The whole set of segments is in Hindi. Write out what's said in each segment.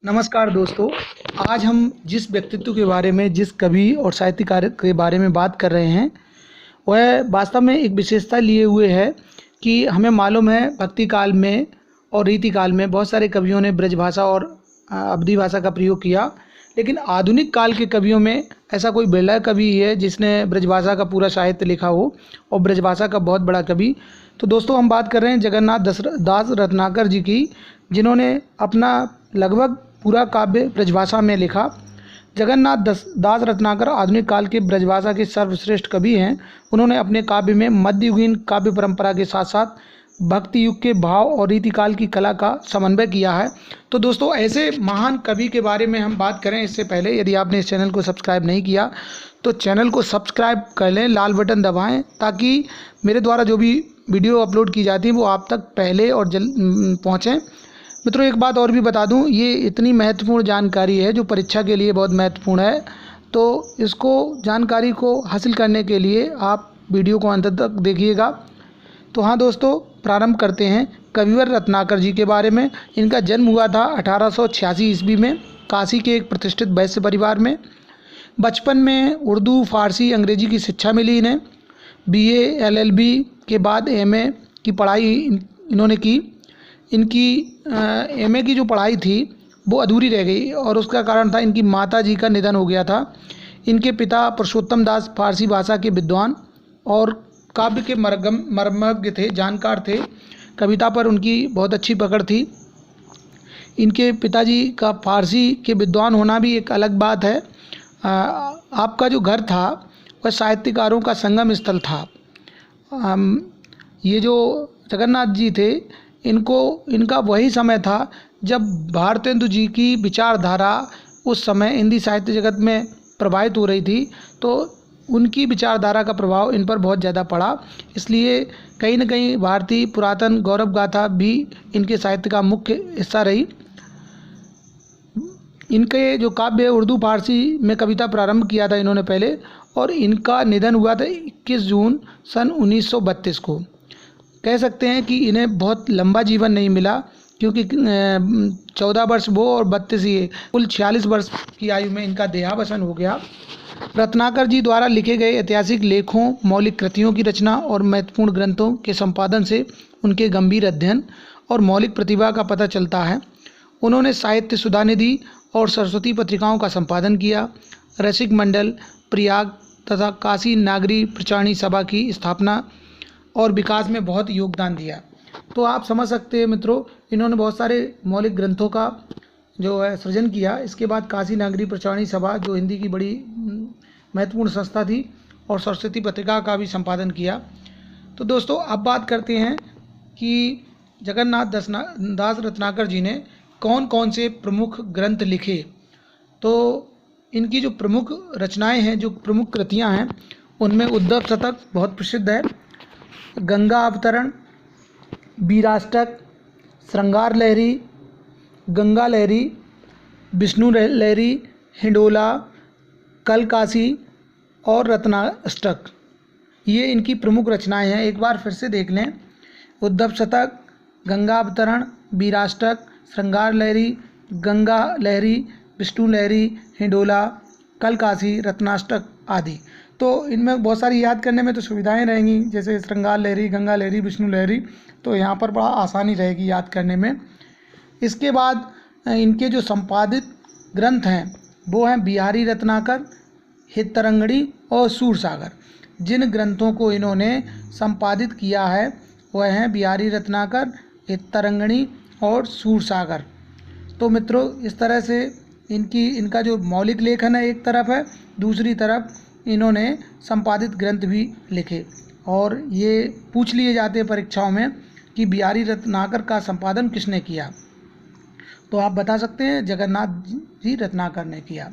नमस्कार दोस्तों। आज हम जिस व्यक्तित्व के बारे में, जिस कवि और साहित्यकार के बारे में बात कर रहे हैं, वह वास्तव में एक विशेषता लिए हुए है कि हमें मालूम है भक्ति काल में और रीति काल में बहुत सारे कवियों ने ब्रजभाषा और अवधी भाषा का प्रयोग किया, लेकिन आधुनिक काल के कवियों में ऐसा कोई बिरला कवि ही है जिसने ब्रजभाषा का पूरा साहित्य लिखा हो और ब्रजभाषा का बहुत बड़ा कवि। तो दोस्तों, हम बात कर रहे हैं जगन्नाथ दास रत्नाकर जी की, जिन्होंने अपना लगभग पूरा काव्य ब्रजभाषा में लिखा। जगन्नाथ दास रत्नाकर आधुनिक काल के ब्रजभाषा के सर्वश्रेष्ठ कवि हैं। उन्होंने अपने काव्य में मध्ययुगीन काव्य परंपरा के साथ साथ भक्ति युग के भाव और रीतिकाल की कला का समन्वय किया है। तो दोस्तों, ऐसे महान कवि के बारे में हम बात करें इससे पहले यदि आपने इस चैनल को सब्सक्राइब नहीं किया तो चैनल को सब्सक्राइब कर लें, लाल बटन दबाएं, ताकि मेरे द्वारा जो भी वीडियो अपलोड की जाती है वो आप तक पहले और पहुँचें। मित्रों, एक बात और भी बता दूं, ये इतनी महत्वपूर्ण जानकारी है जो परीक्षा के लिए बहुत महत्वपूर्ण है। तो इसको जानकारी को हासिल करने के लिए आप वीडियो को अंत तक देखिएगा। तो हाँ दोस्तों, प्रारंभ करते हैं कविवर रत्नाकर जी के बारे में। इनका जन्म हुआ था 1886 ईस्वी में काशी के एक प्रतिष्ठित वैश्य परिवार में। बचपन में उर्दू, फारसी, अंग्रेजी की शिक्षा मिली इन्हें। BA LLB के बाद MA की पढ़ाई इन्होंने की। इनकी MA की जो पढ़ाई थी वो अधूरी रह गई और उसका कारण था इनकी माता जी का निधन हो गया था। इनके पिता पुरुषोत्तम दास फारसी भाषा के विद्वान और काव्य के मर्मज्ञ थे, जानकार थे। कविता पर उनकी बहुत अच्छी पकड़ थी। इनके पिताजी का फारसी के विद्वान होना भी एक अलग बात है। आपका जो घर था वह साहित्यकारों का संगम स्थल था। ये जो जगन्नाथ जी थे, इनका वही समय था जब भारतेंदु जी की विचारधारा उस समय हिंदी साहित्य जगत में प्रभावित हो रही थी। तो उनकी विचारधारा का प्रभाव इन पर बहुत ज़्यादा पड़ा। इसलिए कहीं न कहीं भारतीय पुरातन गौरव गाथा भी इनके साहित्य का मुख्य हिस्सा रही। इनके जो काव्य उर्दू फारसी में कविता प्रारंभ किया था इन्होंने पहले, और इनका निधन हुआ था 21 जून सन 1932 को। कह सकते हैं कि इन्हें बहुत लंबा जीवन नहीं मिला, क्योंकि 14 वर्ष वो और 32 ये, कुल 46 वर्ष की आयु में इनका देहावसान हो गया। रत्नाकर जी द्वारा लिखे गए ऐतिहासिक लेखों, मौलिक कृतियों की रचना और महत्वपूर्ण ग्रंथों के संपादन से उनके गंभीर अध्ययन और मौलिक प्रतिभा का पता चलता है। उन्होंने साहित्य सुधानिधि और सरस्वती पत्रिकाओं का संपादन किया। रसिक मंडल, प्रयाग तथा काशी नागरी प्रचारणी सभा की स्थापना और विकास में बहुत योगदान दिया। तो आप समझ सकते हैं मित्रों, इन्होंने बहुत सारे मौलिक ग्रंथों का जो है सृजन किया। इसके बाद काशी नागरी प्रचारणी सभा, जो हिंदी की बड़ी महत्वपूर्ण संस्था थी, और सरस्वती पत्रिका का भी संपादन किया। तो दोस्तों, अब बात करते हैं कि जगन्नाथ दास रत्नाकर जी ने कौन कौन से प्रमुख ग्रंथ लिखे। तो इनकी जो प्रमुख रचनाएं हैं, जो प्रमुख कृतियां हैं, उनमें उद्धव शतक बहुत प्रसिद्ध है, गंगा अवतरण, वीराष्टक, श्रृंगार लहरी, गंगा लहरी, विष्णु लहरी, हिंडोला, कलकासी और रत्नाष्टक, ये इनकी प्रमुख रचनाएं हैं। एक बार फिर से देख लें, उद्धव शतक, गंगा अवतरण, वीराष्टक, श्रृंगार लहरी, गंगा लहरी, विष्णु लहरी, हिंडोला, कलकासी, रत्नाष्टक आदि। तो इनमें बहुत सारी याद करने में तो सुविधाएं रहेंगी, जैसे श्रृंगार लहरी, गंगा लहरी, विष्णु लहरी, तो यहाँ पर बड़ा आसानी रहेगी याद करने में। इसके बाद इनके जो संपादित ग्रंथ हैं वो हैं बिहारी रत्नाकर, हितरंगणी और सूरसागर। जिन ग्रंथों को इन्होंने संपादित किया है वह हैं बिहारी रत्नाकर, हितरंगणी और सूरसागर। तो मित्रों, इस तरह से इनका जो मौलिक लेखन है एक तरफ है, दूसरी तरफ इन्होंने संपादित ग्रंथ भी लिखे। और ये पूछ लिए जाते हैं परीक्षाओं में कि बिहारी रत्नाकर का संपादन किसने किया, तो आप बता सकते हैं जगन्नाथ जी रत्नाकर ने किया।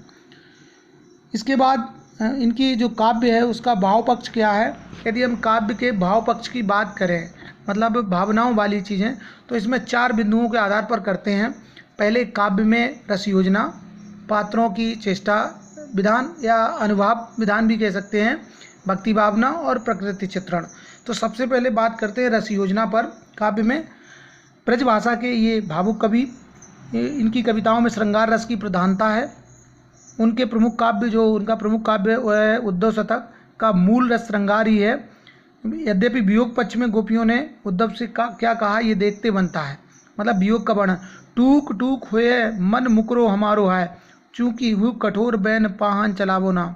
इसके बाद इनकी जो काव्य है उसका भाव पक्ष क्या है। यदि हम काव्य के भाव पक्ष की बात करें, मतलब भावनाओं वाली चीज़ें, तो इसमें 4 बिंदुओं के आधार पर करते हैं। पहले, काव्य में रस योजना, पात्रों की चेष्टा विधान या अनुभाव विधान भी कह सकते हैं, भक्ति भावना और प्रकृति चित्रण। तो सबसे पहले बात करते हैं रस योजना पर। काव्य में ब्रजभाषा के ये भावुक कवि इनकी कविताओं में श्रृंगार रस की प्रधानता है। उनका प्रमुख काव्य वह है उद्धव शतक का मूल रस श्रृंगार ही है। यद्यपि वियोग पक्ष में गोपियों ने उद्धव से क्या कहा ये देखते बनता है, मतलब वियोग का वर्णन। टूक टूक हुए मन मुकरो हमारो है, चूंकि हु कठोर बैन पाहन चलावो ना।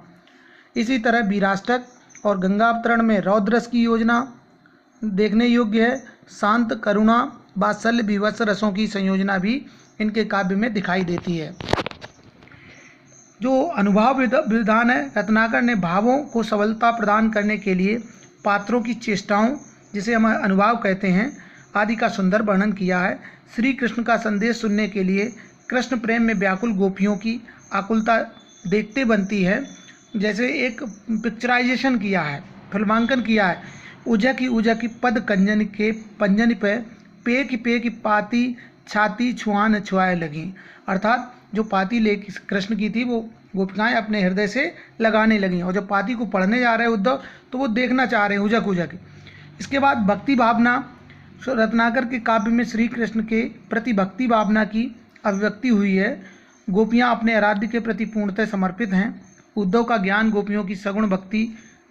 इसी तरह वीराष्टक और गंगावतरण में रौद्र रस की योजना देखने योग्य है। शांत, करुणा, वात्सल्य, विवश रसों की संयोजना भी इनके काव्य में दिखाई देती है। जो अनुभाव विधान है, रत्नाकर ने भावों को सबलता प्रदान करने के लिए पात्रों की चेष्टाओं, जिसे हम अनुभाव कहते हैं, आदि का सुंदर वर्णन किया है। श्री कृष्ण का संदेश सुनने के लिए कृष्ण प्रेम में व्याकुल गोपियों की आकुलता देखते बनती है। जैसे एक पिक्चराइजेशन किया है, फिल्मांकन किया है। उजा की पद कंजन के पंजन पे पे की पाती छाती छुआन छुआए लगी। अर्थात जो पाती ले कृष्ण की थी वो गोपिकाएं अपने हृदय से लगाने लगीं, और जब पाती को पढ़ने जा रहे उद्धव तो वो देखना चाह रहे हैं उजक। इसके बाद भक्ति भावना, रत्नाकर के काव्य में श्री कृष्ण के प्रति भक्ति भावना की अभिव्यक्ति हुई है। गोपियां अपने आराध्य के प्रति पूर्णतः समर्पित हैं। उद्धव का ज्ञान गोपियों की सगुण भक्ति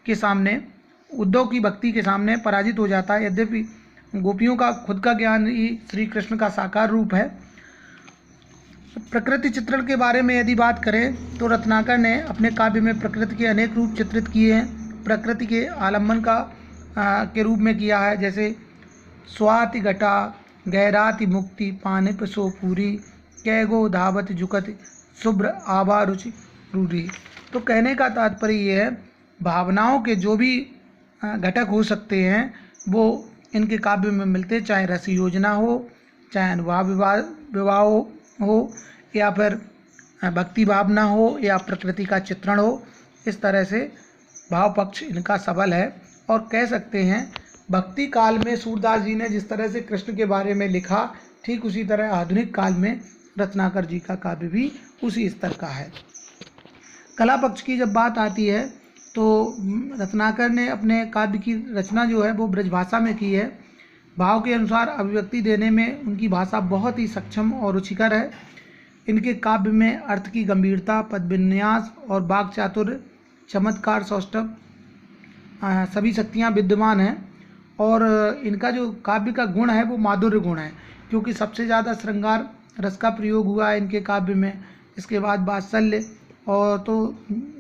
के सामने, उद्धव की भक्ति के सामने पराजित हो जाता है। यद्यपि गोपियों का खुद का ज्ञान ही श्री कृष्ण का साकार रूप है। प्रकृति चित्रण के बारे में यदि बात करें तो रत्नाकर ने अपने काव्य में प्रकृति के अनेक रूप चित्रित किए हैं। प्रकृति के आलम्बन के रूप में किया है, जैसे स्वाति घटा गहराति मुक्ति पानिप सो पूरी कैगो धावत जुकत शुभ्र आभा रुचि रूढ़ी। तो कहने का तात्पर्य ये है, भावनाओं के जो भी घटक हो सकते हैं वो इनके काव्य में मिलते, चाहे रस योजना हो, चाहे अनुभाव विवाह हो, या फिर भक्ति भावना हो, या प्रकृति का चित्रण हो। इस तरह से भाव पक्ष इनका सबल है। और कह सकते हैं भक्ति काल में सूरदास जी ने जिस तरह से कृष्ण के बारे में लिखा, ठीक उसी तरह आधुनिक काल में रत्नाकर जी का काव्य भी उसी स्तर का है। कला पक्ष की जब बात आती है तो रत्नाकर ने अपने काव्य की रचना जो है वो ब्रजभाषा में की है। भाव के अनुसार अभिव्यक्ति देने में उनकी भाषा बहुत ही सक्षम और रुचिकर है। इनके काव्य में अर्थ की गंभीरता, पद विन्यास और वाक् चातुर्य, चमत्कार, सौष्ठव सभी शक्तियाँ विद्यमान हैं। और इनका जो काव्य का गुण है वो माधुर्य गुण है, क्योंकि सबसे ज़्यादा श्रृंगार रस का प्रयोग हुआ है इनके काव्य में। इसके बाद वात्सल्य, और तो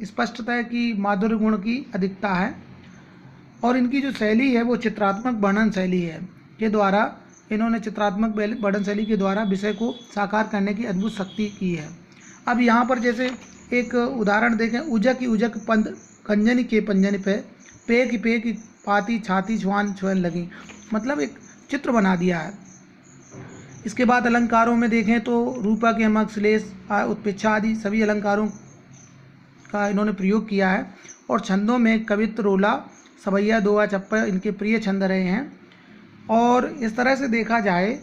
स्पष्टता है कि माधुर्य गुण की अधिकता है। और इनकी जो शैली है वो चित्रात्मक वर्णन शैली है, के द्वारा इन्होंने चित्रात्मक वर्णन शैली के द्वारा विषय को साकार करने की अद्भुत शक्ति की है। अब यहाँ पर जैसे एक उदाहरण देखें, उजक पंद कंजन के पंजन पे की पाती छाती छुआन लगी, मतलब एक चित्र बना दिया है। इसके बाद अलंकारों में देखें तो रूपा के यमक, श्लेष, उत्प्रेक्षा आदि सभी अलंकारों का इन्होंने प्रयोग किया है। और छंदों में कवित्व, रोला, सवैया, दोहा, चप्पा इनके प्रिय छंद रहे हैं। और इस तरह से देखा जाए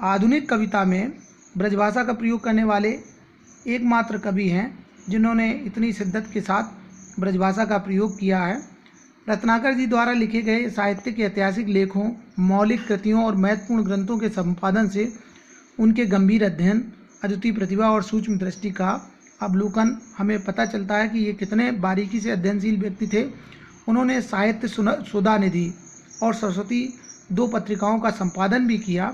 आधुनिक कविता में ब्रजभाषा का प्रयोग करने वाले एकमात्र कवि हैं जिन्होंने इतनी शिद्दत के साथ ब्रजभाषा का प्रयोग किया है। रत्नाकर जी द्वारा लिखे गए साहित्यिक ऐतिहासिक लेखों, मौलिक कृतियों और महत्वपूर्ण ग्रंथों के संपादन से उनके गंभीर अध्ययन, अद्वितीय प्रतिभा और सूक्ष्म दृष्टि का अवलोकन हमें पता चलता है कि ये कितने बारीकी से अध्ययनशील व्यक्ति थे। उन्होंने साहित्य सुधा निधि और सरस्वती 2 पत्रिकाओं का संपादन भी किया।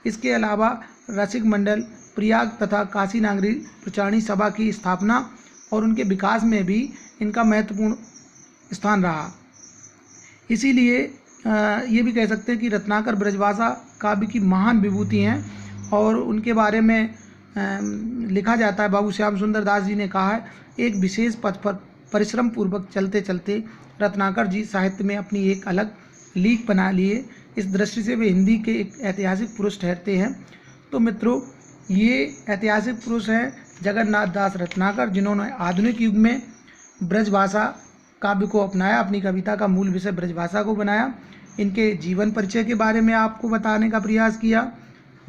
इसके अलावा रसिक मंडल, प्रयाग तथा काशी नागरी प्रचारणी सभा की स्थापना और उनके विकास में भी इनका महत्वपूर्ण स्थान रहा। इसीलिए ये भी कह सकते हैं कि रत्नाकर ब्रजभाषा काव्य की महान विभूति हैं। और उनके बारे में लिखा जाता है, बाबू श्याम सुंदर दास जी ने कहा है, एक विशेष पथ पर परिश्रम पूर्वक चलते चलते रत्नाकर जी साहित्य में अपनी एक अलग लीक बना लिए। इस दृष्टि से वे हिंदी के एक ऐतिहासिक पुरुष ठहरते हैं। तो मित्रों, ये ऐतिहासिक पुरुष हैं जगन्नाथ दास रत्नाकर, जिन्होंने आधुनिक युग में ब्रजभाषा काव्य को अपनाया, अपनी कविता का मूल विषय ब्रजभाषा को बनाया। इनके जीवन परिचय के बारे में आपको बताने का प्रयास किया,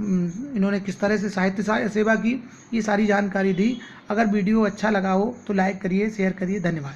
इन्होंने किस तरह से साहित्य सेवा की, ये सारी जानकारी दी। अगर वीडियो अच्छा लगा हो तो लाइक करिए, शेयर करिए। धन्यवाद।